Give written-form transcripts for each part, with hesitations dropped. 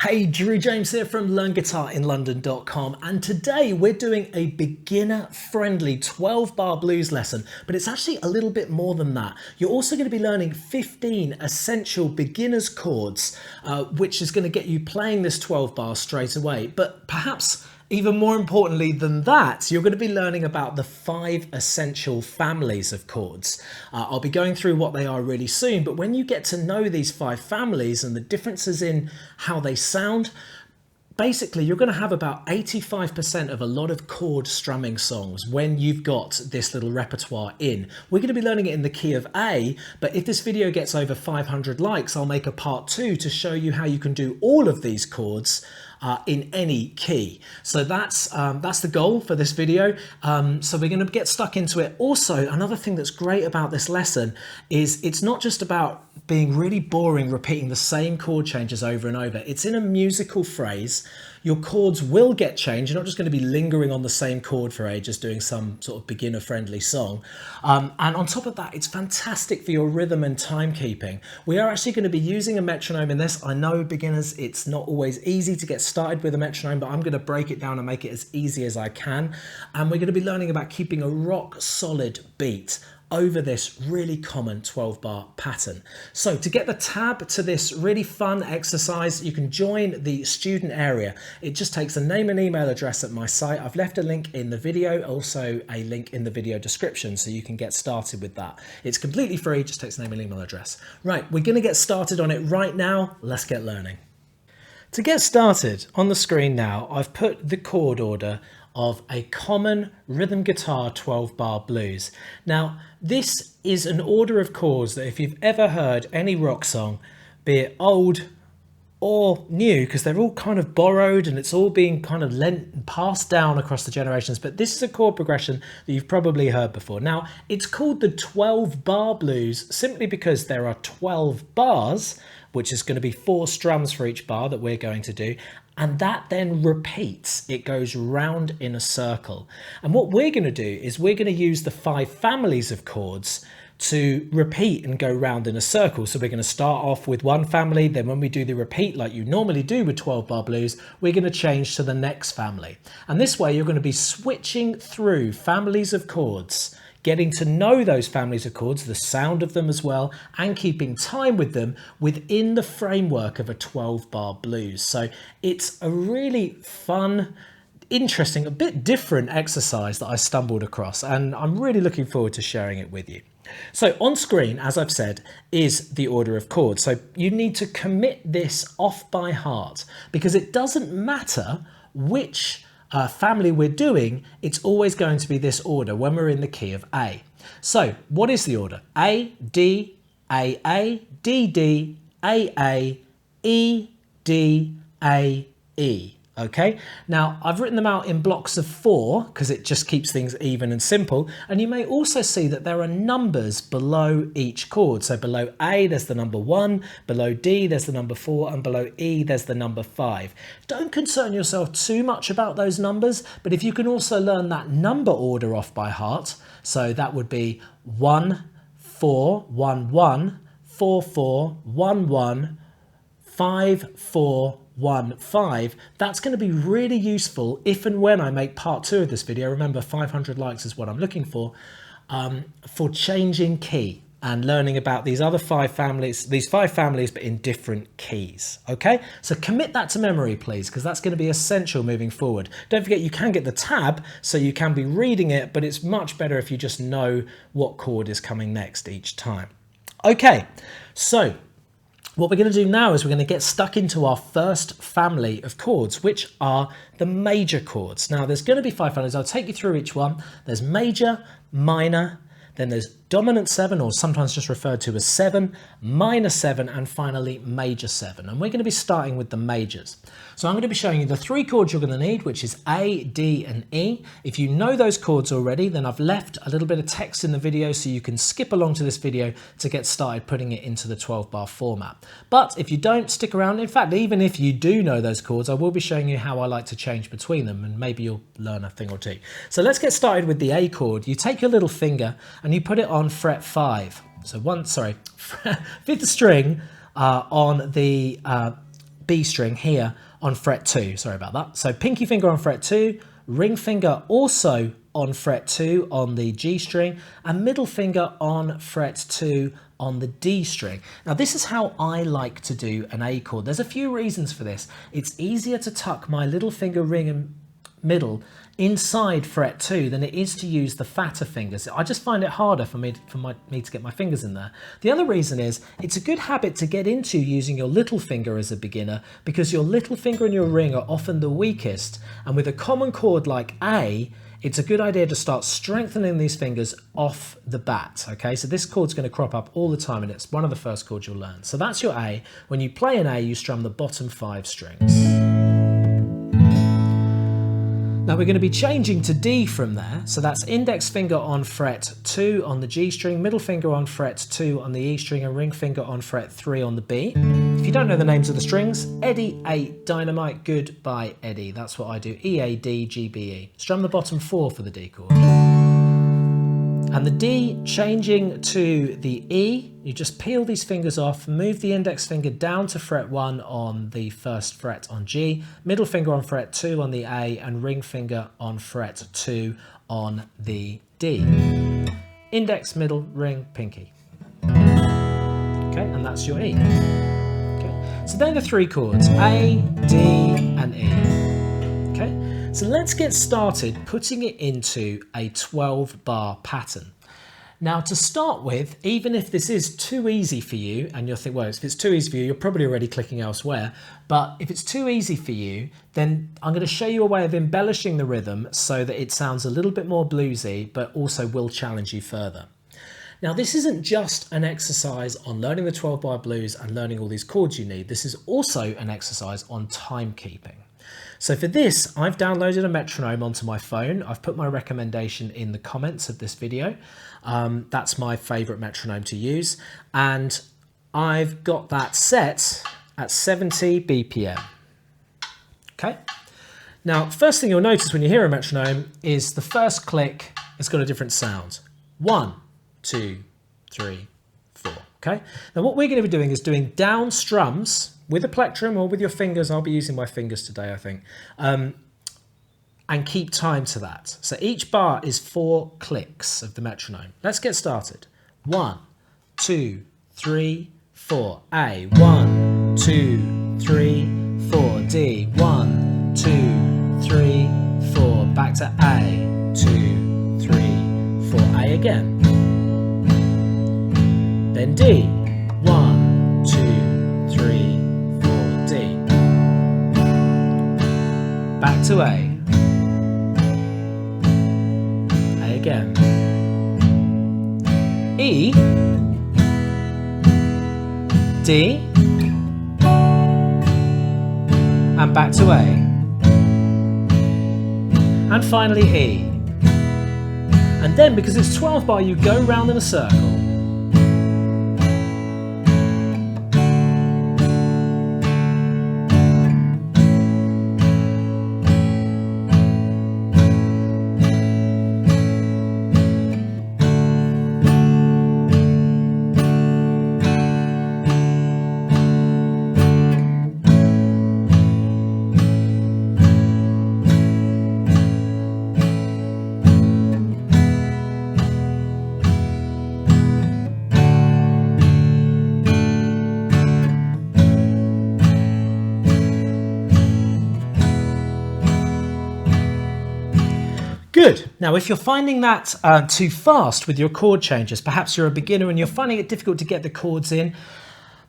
Hey, Drew James here from LearnGuitarInLondon.com, and today we're doing a beginner-friendly 12-bar blues lesson, but it's actually a little bit more than that. You're also going to be learning 15 essential beginner's chords, which is going to get you playing this 12 bars straight away. But perhaps even more importantly than that, you're going to be learning about the 5 essential families of chords. I'll be going through what they are really soon, but when you get to know these 5 families and the differences in how they sound, basically you're going to have about 85% of a lot of chord strumming songs when you've got this little repertoire in. We're going to be learning it in the key of A, but if this video gets over 500 likes, I'll make a part 2 to show you how you can do all of these chords in any key. So that's the goal for this video. So we're going to get stuck into it. Also, another thing that's great about this lesson is it's not just about being really boring, repeating the same chord changes over and over. It's in a musical phrase. Your chords will get changed. You're not just going to be lingering on the same chord for ages doing some sort of beginner-friendly song. And on top of that, it's fantastic for your rhythm and timekeeping. We are actually going to be using a metronome in this. I know, beginners, it's not always easy to get started with a metronome, but I'm going to break it down and make it as easy as I can. And we're going to be learning about keeping a rock-solid beat over this really common 12-bar pattern. So to get the tab to this really fun exercise, you can join the student area. It just takes a name and email address at my site. I've left a link in the video, also a link in the video description, so you can get started with that. It's completely free, just takes a name and email address. Right, we're gonna get started on it right now. Let's get learning. To get started, on the screen now, I've put the chord order of a common rhythm guitar 12-bar blues. Now, this is an order of chords that if you've ever heard any rock song, be it old or new, because they're all kind of borrowed and it's all being kind of lent and passed down across the generations, but this is a chord progression that you've probably heard before. Now, it's called the 12-bar blues simply because there are 12 bars, which is going to be 4 strums for each bar that we're going to do. And that then repeats. It goes round in a circle. And what we're going to do is we're going to use the 5 families of chords to repeat and go round in a circle. So we're going to start off with one family, then when we do the repeat like you normally do with 12-bar blues, we're going to change to the next family. And this way you're going to be switching through families of chords, getting to know those families of chords, the sound of them as well, and keeping time with them within the framework of a 12-bar blues. So it's a really fun, interesting, a bit different exercise that I stumbled across, and I'm really looking forward to sharing it with you. So on screen, as I've said, is the order of chords. So you need to commit this off by heart, because it doesn't matter which family we're doing, it's always going to be this order when we're in the key of A. So what is the order? A, D, A, D, D, A, E, D, A, E. Okay, now I've written them out in blocks of 4 because it just keeps things even and simple. And you may also see that there are numbers below each chord. So below A, there's the number 1, below D, there's the number 4, and below E, there's the number 5. Don't concern yourself too much about those numbers, but if you can also learn that number order off by heart, so that would be 1, 4, 1, 1, 4, 4, 1, 1, 5, 4, 1, 5. That's going to be really useful if and when I make part 2 of this video. Remember, 500 likes is what I'm looking for changing key and learning about these other 5 families, but in different keys. Okay, so commit that to memory, please, because that's going to be essential moving forward. Don't forget, you can get the tab, so you can be reading it, but it's much better if you just know what chord is coming next each time. Okay, so what we're going to do now is we're going to get stuck into our first family of chords, which are the major chords. Now, there's going to be 5 families. I'll take you through each one. There's major, minor, then there's dominant 7, or sometimes just referred to as 7, minor 7, and finally major 7. And we're going to be starting with the majors. So I'm going to be showing you the 3 chords you're going to need, which is A, D, and E. If you know those chords already, then I've left a little bit of text in the video so you can skip along to this video to get started putting it into the 12-bar format. But if you don't, stick around. In fact, even if you do know those chords, I will be showing you how I like to change between them, and maybe you'll learn a thing or two. So let's get started with the A chord. You take your little finger and you put it on fret 5. So 5th string on the B string here on fret 2. Sorry about that. So pinky finger on fret 2, ring finger also on fret 2 on the G string, and middle finger on fret 2 on the D string. Now this is how I like to do an A chord. There's a few reasons for this. It's easier to tuck my little finger, ring and middle inside fret 2 than it is to use the fatter fingers. I just find it harder for me to get my fingers in there. The other reason is it's a good habit to get into using your little finger as a beginner, because your little finger and your ring are often the weakest, and with a common chord like A, it's a good idea to start strengthening these fingers off the bat, okay? So this chord's going to crop up all the time, and it's one of the first chords you'll learn. So that's your A. When you play an A, you strum the bottom 5 strings. Now we're going to be changing to D from there, so that's index finger on fret 2 on the G string, middle finger on fret 2 on the E string, and ring finger on fret 3 on the B. If you don't know the names of the strings, Eddie, A, Dynamite, Goodbye, Eddie. That's what I do, E, A, D, G, B, E. Strum the bottom 4 for the D chord. And the D changing to the E, you just peel these fingers off, move the index finger down to fret 1 on the first fret on G, middle finger on fret 2 on the A, and ring finger on fret 2 on the D. Index, middle, ring, pinky. Okay, and that's your E. Okay, so they're the 3 chords, A, D, and E. Okay. So let's get started putting it into a 12-bar pattern. Now to start with, even if this is too easy for you, and you'll think, well, if it's too easy for you, you're probably already clicking elsewhere, but if it's too easy for you, then I'm going to show you a way of embellishing the rhythm so that it sounds a little bit more bluesy, but also will challenge you further. Now this isn't just an exercise on learning the 12-bar blues and learning all these chords you need, this is also an exercise on timekeeping. So for this, I've downloaded a metronome onto my phone. I've put my recommendation in the comments of this video. That's my favorite metronome to use. And I've got that set at 70 BPM. Okay. Now, first thing you'll notice when you hear a metronome is the first click has got a different sound. 1, 2, 3, 4. Okay. Now what we're going to be doing is doing down strums with a plectrum or with your fingers. I'll be using my fingers today, I think, and keep time to that. So each bar is 4 clicks of the metronome. Let's get started. 1, 2, 3, 4. A. 1, 2, 3, 4. D. 1, 2, 3, 4. Back to A. 2, 3, 4. A again. Then D. 1, 2, 3, 4. D. Back to A. A again. E. D. And back to A. And finally E. And then, because it's 12 bar, you go round in a circle. Good. Now, if you're finding that too fast with your chord changes, perhaps you're a beginner and you're finding it difficult to get the chords in,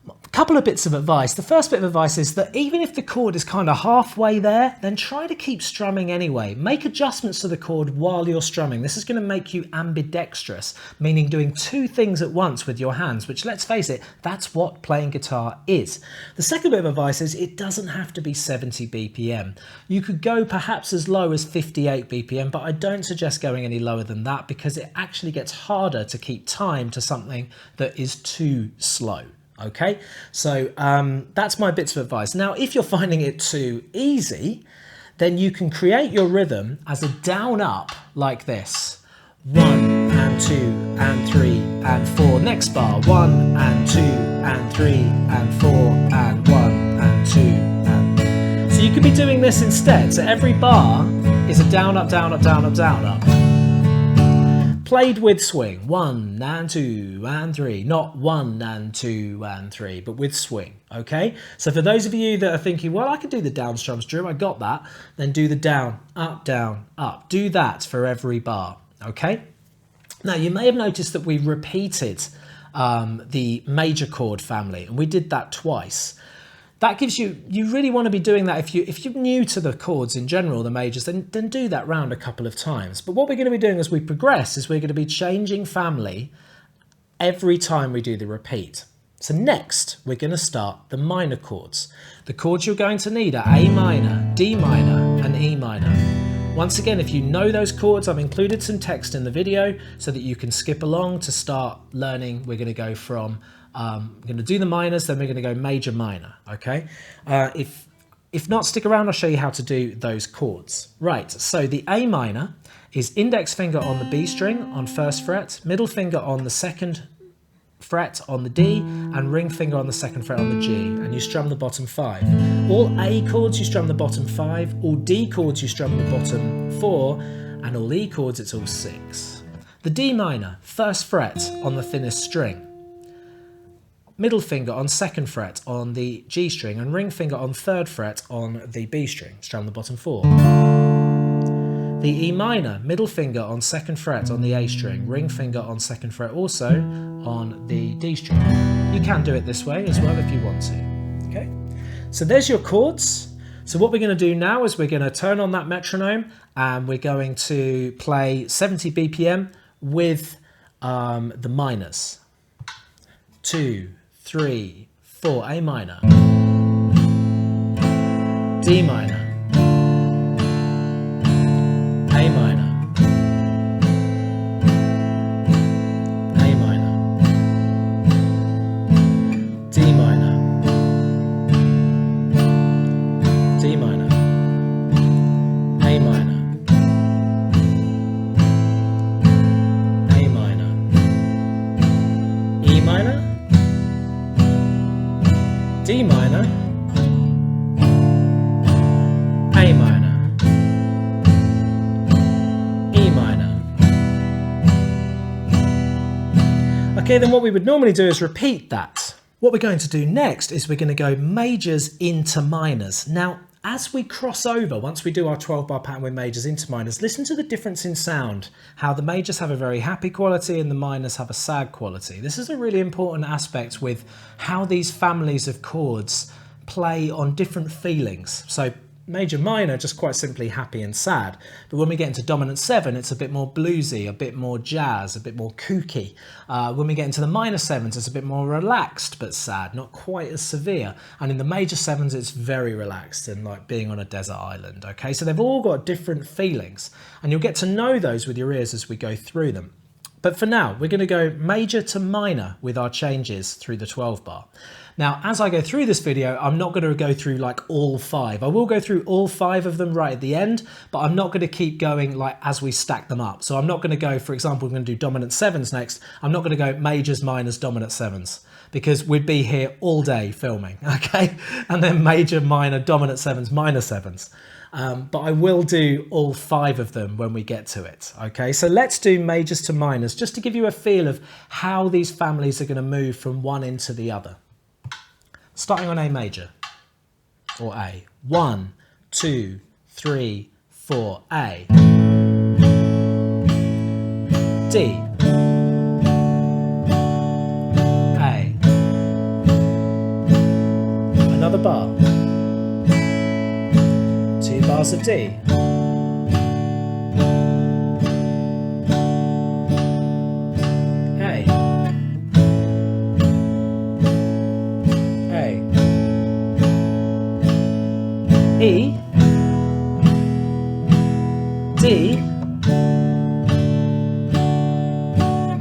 a couple of bits of advice. The first bit of advice is that even if the chord is kind of halfway there, then try to keep strumming anyway. Make adjustments to the chord while you're strumming. This is going to make you ambidextrous, meaning doing 2 things at once with your hands, which, let's face it, that's what playing guitar is. The second bit of advice is it doesn't have to be 70 BPM. You could go perhaps as low as 58 BPM, but I don't suggest going any lower than that because it actually gets harder to keep time to something that is too slow. Okay, so that's my bits of advice. Now, if you're finding it too easy, then you can create your rhythm as a down up like this. 1 and 2 and 3 and 4. Next bar, 1 and 2 and 3 and 4 and 1 and 2 and... So you could be doing this instead. So every bar is a down, up, down, up, down, up, down, up. Played with swing, 1 and 2 and 3, not 1 and 2 and 3, but with swing, okay? So for those of you that are thinking, well, I can do the down strums, Drew, I got that, then do the down, up, down, up. Do that for every bar, okay? Now, you may have noticed that we repeated the major chord family, and we did that twice. That gives you really want to be doing that if you're new to the chords in general, the majors, then do that round a couple of times. But what we're going to be doing as we progress is we're going to be changing family every time we do the repeat. So next, we're going to start the minor chords. The chords you're going to need are A minor, D minor, and E minor. Once again, if you know those chords, I've included some text in the video so that you can skip along to start learning. We're going to go from we're going to do the minors, then we're going to go major minor, okay? If not, stick around, I'll show you how to do those chords. Right, so the A minor is index finger on the B string on first fret, middle finger on the second fret on the D, and ring finger on the second fret on the G, and you strum the bottom 5. All A chords you strum the bottom 5, all D chords you strum the bottom 4, and all E chords it's all 6. The D minor, first fret on the thinnest string, middle finger on second fret on the G string, and ring finger on third fret on the B string, strum the bottom 4. The E minor, middle finger on second fret on the A string, ring finger on second fret also on the D string. You can do it this way as well if you want to. Okay, so there's your chords. So what we're going to do now is we're going to turn on that metronome and we're going to play 70 BPM with the minors. 2, 3, 4, A minor, D minor, A minor, A minor, D minor, D minor, A minor, A minor, E minor, D minor, A minor, E minor. Okay, then what we would normally do is repeat that. What we're going to do next is we're going to go majors into minors. Now, as we cross over, once we do our 12-bar pattern with majors into minors, listen to the difference in sound, how the majors have a very happy quality and the minors have a sad quality. This is a really important aspect with how these families of chords play on different feelings. So major minor, just quite simply happy and sad. But when we get into dominant 7, it's a bit more bluesy, a bit more jazz, a bit more kooky. When we get into the minor 7s, it's a bit more relaxed but sad, not quite as severe. And in the major 7s, it's very relaxed and like being on a desert island. Okay, so they've all got different feelings, and you'll get to know those with your ears as we go through them. But for now, we're going to go major to minor with our changes through the 12 bar. Now, as I go through this video, I'm not going to go through like all 5. I will go through all 5 of them right at the end, but I'm not going to keep going like as we stack them up. So I'm not going to go, for example, we're going to do dominant 7s next. I'm not going to go majors, minors, dominant 7s, because we'd be here all day filming, okay? And then major, minor, dominant 7s, minor 7s. But I will do all 5 of them when we get to it, okay? So let's do majors to minors, just to give you a feel of how these families are going to move from one into the other. Starting on A major, or A. 1, 2, 3, 4, A. D. A. Another bar. 2 bars of D. E, D,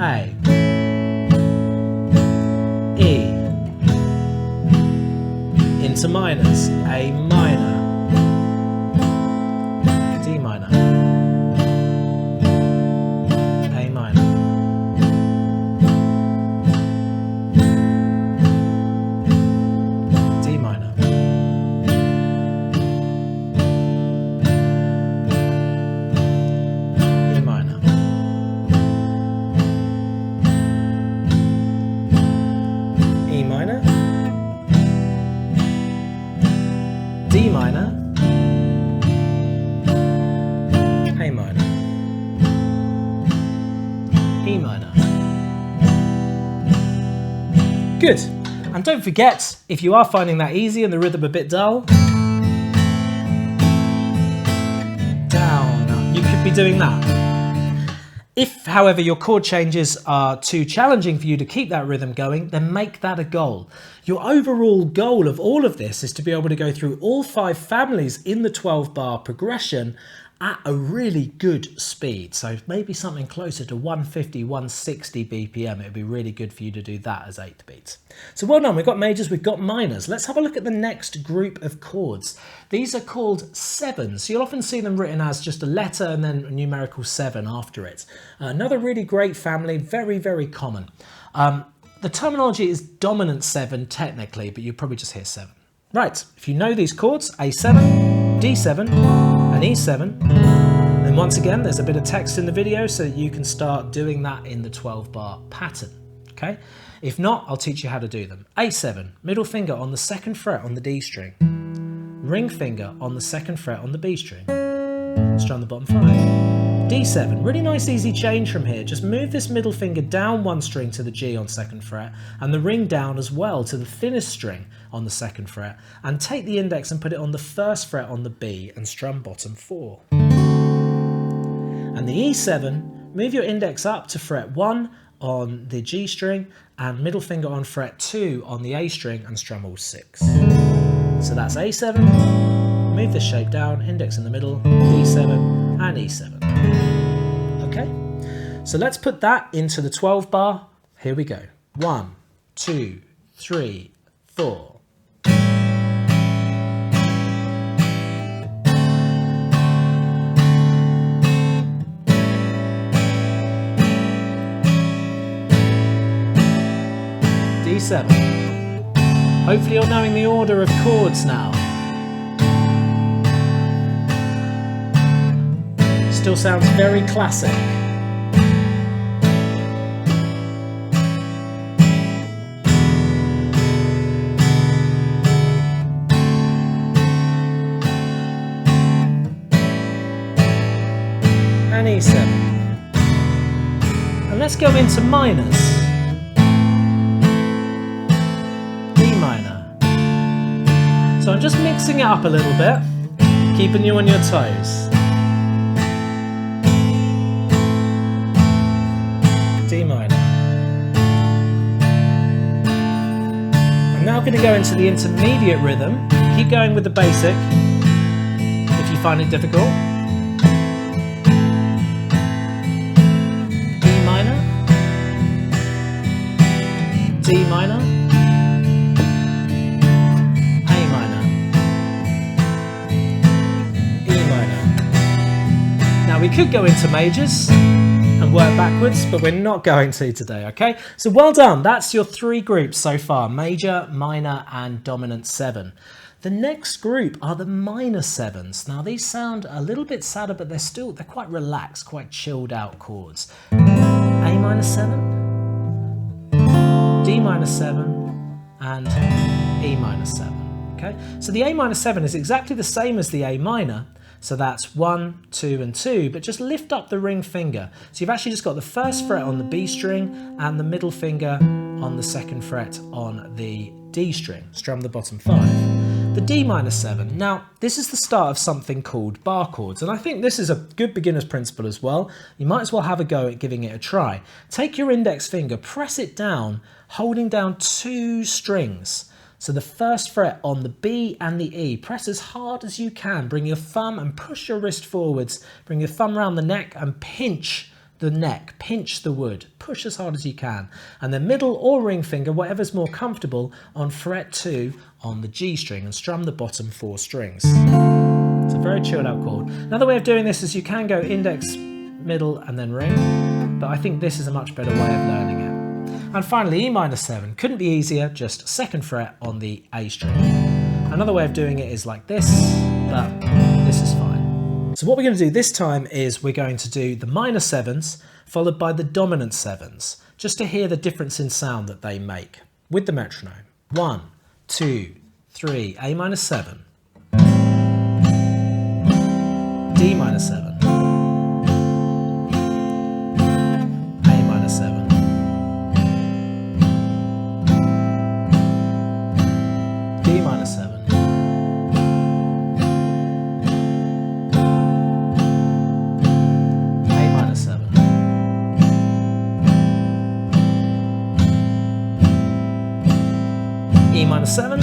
A, E, into minors, A minor, D minor, A minor, D minor, A minor, E minor. Good. And don't forget, if you are finding that easy and the rhythm a bit dull, down, you could be doing that. If, however, your chord changes are too challenging for you to keep that rhythm going, then make that a goal. Your overall goal of all of this is to be able to go through all 5 families in the 12-bar progression at a really good speed. So maybe something closer to 150, 160 BPM. It would be really good for you to do that as 8 beats. So well done, we've got majors, we've got minors. Let's have a look at the next group of chords. These are called sevens. You'll often see them written as just a letter and then a numerical 7 after it. Another really great family, very, very common. The terminology is dominant 7 technically, but you probably just hear 7. Right, if you know these chords, A7, D7, and E7, then once again, there's a bit of text in the video so that you can start doing that in the 12-bar pattern, okay? If not, I'll teach you how to do them. A7, middle finger on the 2nd fret on the D string, ring finger on the 2nd fret on the B string, strum the bottom 5. D7, really nice easy change from here. Just move this middle finger down 1 string to the G on 2nd fret and the ring down as well to the thinnest string on the 2nd fret, and take the index and put it on the 1st fret on the B and strum bottom 4. And the E7, move your index up to fret 1 on the G string and middle finger on fret 2 on the A string and strum all 6. So that's A7, move this shape down, index in the middle, D7 and E7. Okay, so let's put that into the 12 bar. Here we go. 1, 2, 3, 4. D7. Hopefully you're knowing the order of chords now. Still sounds very classic. And E7. And let's go into minors. So I'm just mixing it up a little bit, keeping you on your toes. D minor. I'm now going to go into the intermediate rhythm. Keep going with the basic if you find it difficult. D minor. D minor. We could go into majors and work backwards, but we're not going to today, okay? So well done, that's your 3 groups so far, major, minor, and dominant 7. The next group are the minor 7s. Now these sound a little bit sadder, but they're quite relaxed, quite chilled out chords. A minor 7, D minor 7, and E minor 7, okay? So the A minor 7 is exactly the same as the A minor, so that's 1, 2, and 2, but just lift up the ring finger. So you've actually just got the 1st fret on the B string and the middle finger on the 2nd fret on the D string. Strum the bottom 5. The D minor 7. Now, this is the start of something called bar chords, and I think this is a good beginner's principle as well. You might as well have a go at giving it a try. Take your index finger, press it down, holding down 2 strings. So the 1st fret on the B and the E, press as hard as you can. Bring your thumb and push your wrist forwards. Bring your thumb around the neck and pinch the neck, pinch the wood. Push as hard as you can. And the middle or ring finger, whatever's more comfortable, on fret 2 on the G string and strum the bottom 4 strings. It's a very chilled out chord. Another way of doing this is you can go index, middle and then ring, but I think this is a much better way of learning it. And finally, E minor 7. Couldn't be easier, just 2nd fret on the A string. Another way of doing it is like this, but this is fine. So what we're going to do this time is we're going to do the minor 7s followed by the dominant 7s, just to hear the difference in sound that they make with the metronome. 1, 2, 3, A minor 7. D minor 7, A minor 7, D minor 7, A minor 7, E minor 7,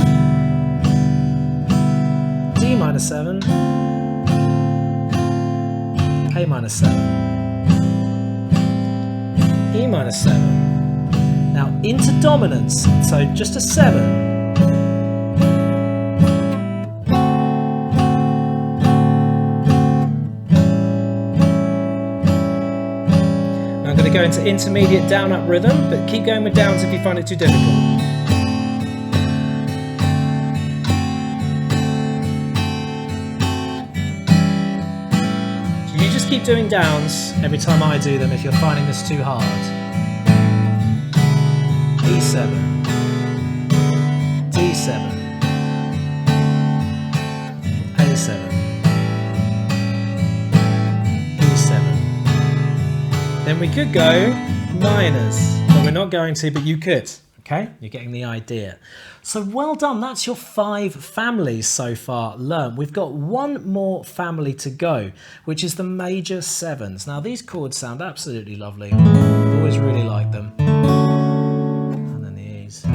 D minor 7, A minor 7, E minor 7. Now into dominance, so just a 7. Now I'm going to go into intermediate down-up rhythm, but keep going with downs if you find it too difficult. Keep doing downs every time I do them if you're finding this too hard. E7, D7, A7, E7. Then we could go minors, but we're not going to, but you could. Okay, you're getting the idea. So well done, that's your 5 families so far learned. We've got one more family to go, which is the major 7s. Now these chords sound absolutely lovely. I've always really liked them. And then the E's.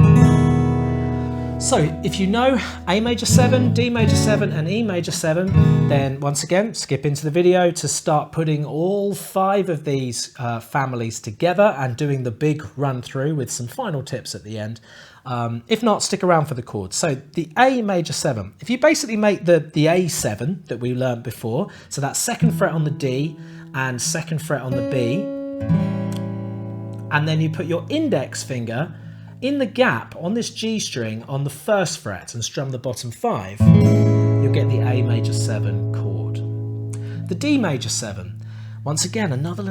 So if you know A major 7, D major 7 and E major 7, then once again, skip into the video to start putting all 5 of these families together and doing the big run through with some final tips at the end. If not, stick around for the chords. So the A major 7, if you basically make the A7 that we learned before, so that 2nd fret on the D and 2nd fret on the B, and then you put your index finger in the gap on this G string on the 1st fret and strum the bottom 5, you'll get the A major 7 chord. The D major 7, once again, another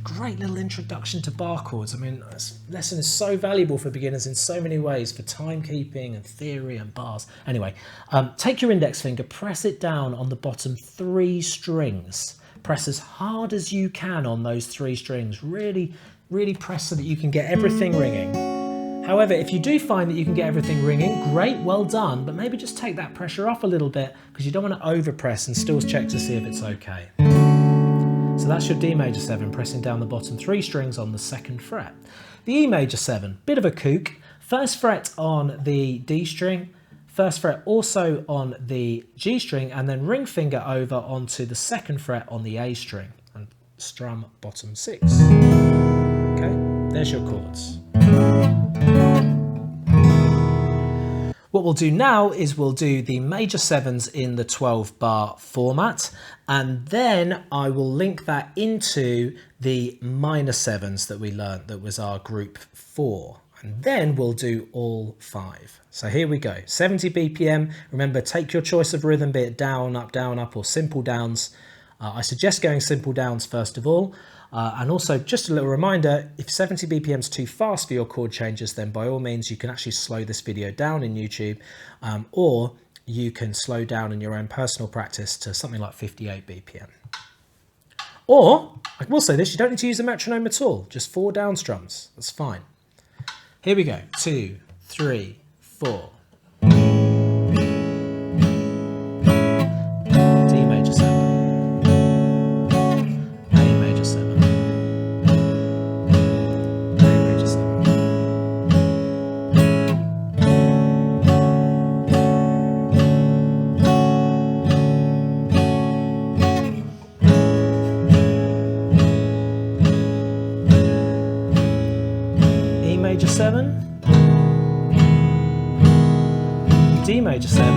great little introduction to bar chords. I mean, this lesson is so valuable for beginners in so many ways, for timekeeping and theory and bars. Anyway, take your index finger, press it down on the bottom 3 strings. Press as hard as you can on those 3 strings. Really, really press so that you can get everything ringing. However, if you do find that you can get everything ringing, great, well done, but maybe just take that pressure off a little bit because you don't want to overpress and still check to see if it's okay. So that's your D major 7, pressing down the bottom 3 strings on the 2nd fret. The E major 7, bit of a kook. 1st fret on the D string, 1st fret also on the G string, and then ring finger over onto the 2nd fret on the A string and strum bottom 6. Okay, there's your chords. What we'll do now is we'll do the major 7s in the 12 bar format, and then I will link that into the minor 7s that we learned, that was our group 4, and then we'll do all 5. So here we go, 70 BPM. Remember, take your choice of rhythm, be it down, up, or simple downs. I suggest going simple downs first of all. And also, just a little reminder, if 70 BPM is too fast for your chord changes, then by all means you can actually slow this video down in YouTube, or you can slow down in your own personal practice to something like 58 BPM. Or, I will say this, you don't need to use a metronome at all, just 4 down strums, that's fine. Here we go, 2, 3, 4. Major 7, D major 7,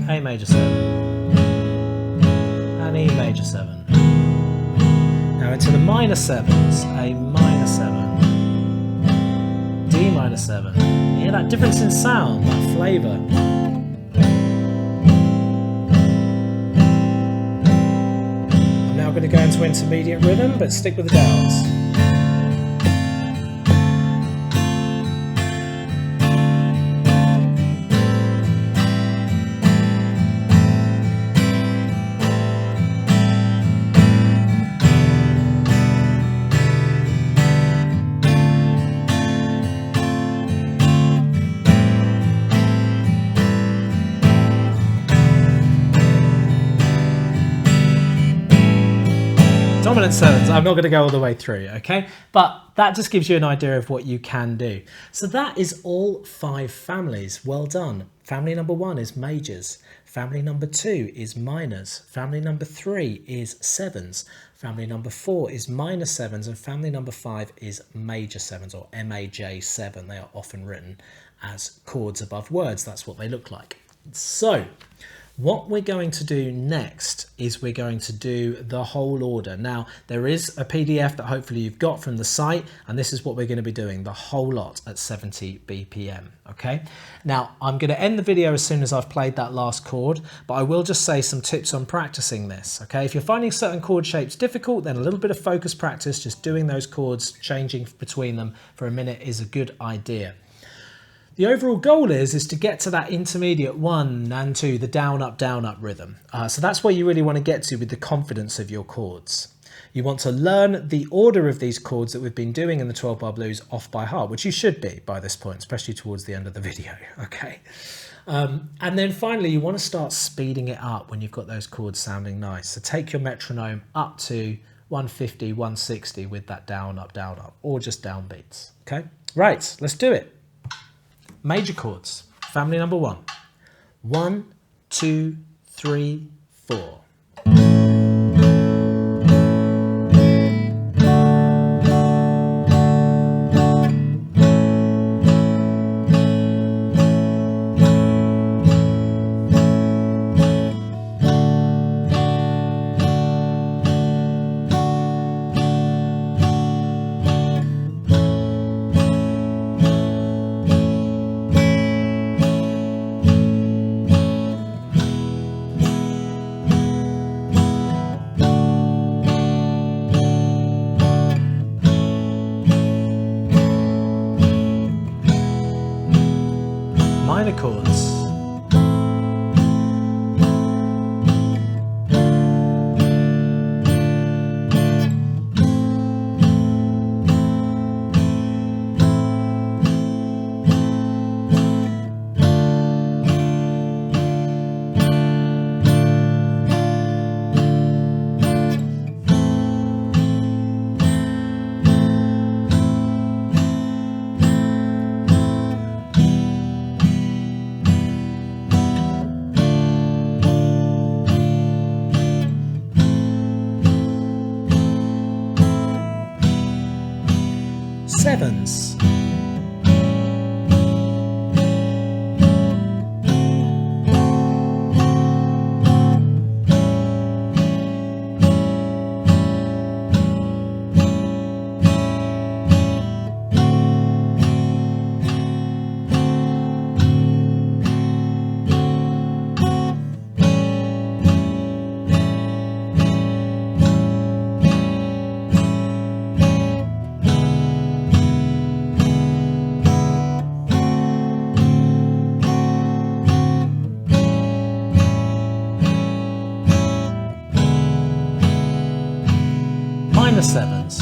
A major 7, and E major 7. Now into the minor 7s, A minor 7, D minor 7. You hear that difference in sound, that flavour. I'm now going to go into intermediate rhythm, but stick with the downs. dominant sevens. I'm not going to go all the way through, okay? But that just gives you an idea of what you can do. So that is all 5 families. Well done. Family number 1 is majors. Family number 2 is minors. Family number 3 is sevens. Family number 4 is minor sevens. And family number 5 is major sevens, or MAJ7. They are often written as chords above words. That's what they look like. So what we're going to do next is we're going to do the whole order. Now, there is a PDF that hopefully you've got from the site, and this is what we're going to be doing, the whole lot at 70 BPM, okay? Now, I'm going to end the video as soon as I've played that last chord, but I will just say some tips on practicing this, okay? If you're finding certain chord shapes difficult, then a little bit of focus practice, just doing those chords, changing between them for a minute is a good idea. The overall goal is to get to that intermediate 1 and 2, the down, up rhythm. So that's where you really want to get to with the confidence of your chords. You want to learn the order of these chords that we've been doing in the 12 bar blues off by heart, which you should be by this point, especially towards the end of the video, okay? And then finally, you want to start speeding it up when you've got those chords sounding nice. So take your metronome up to 150, 160 with that down, up, or just downbeats, okay? Right, let's do it. Major chords, family number 1. 1, 2, 3, 4. Minor chords. Sevens. Minor sevens.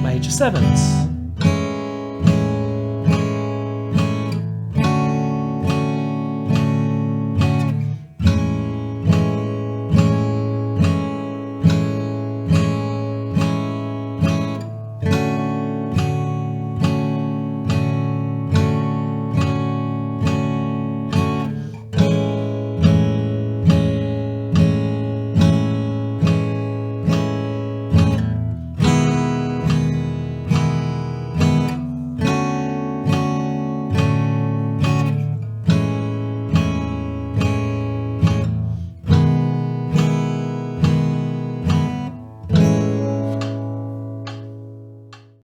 Major sevens.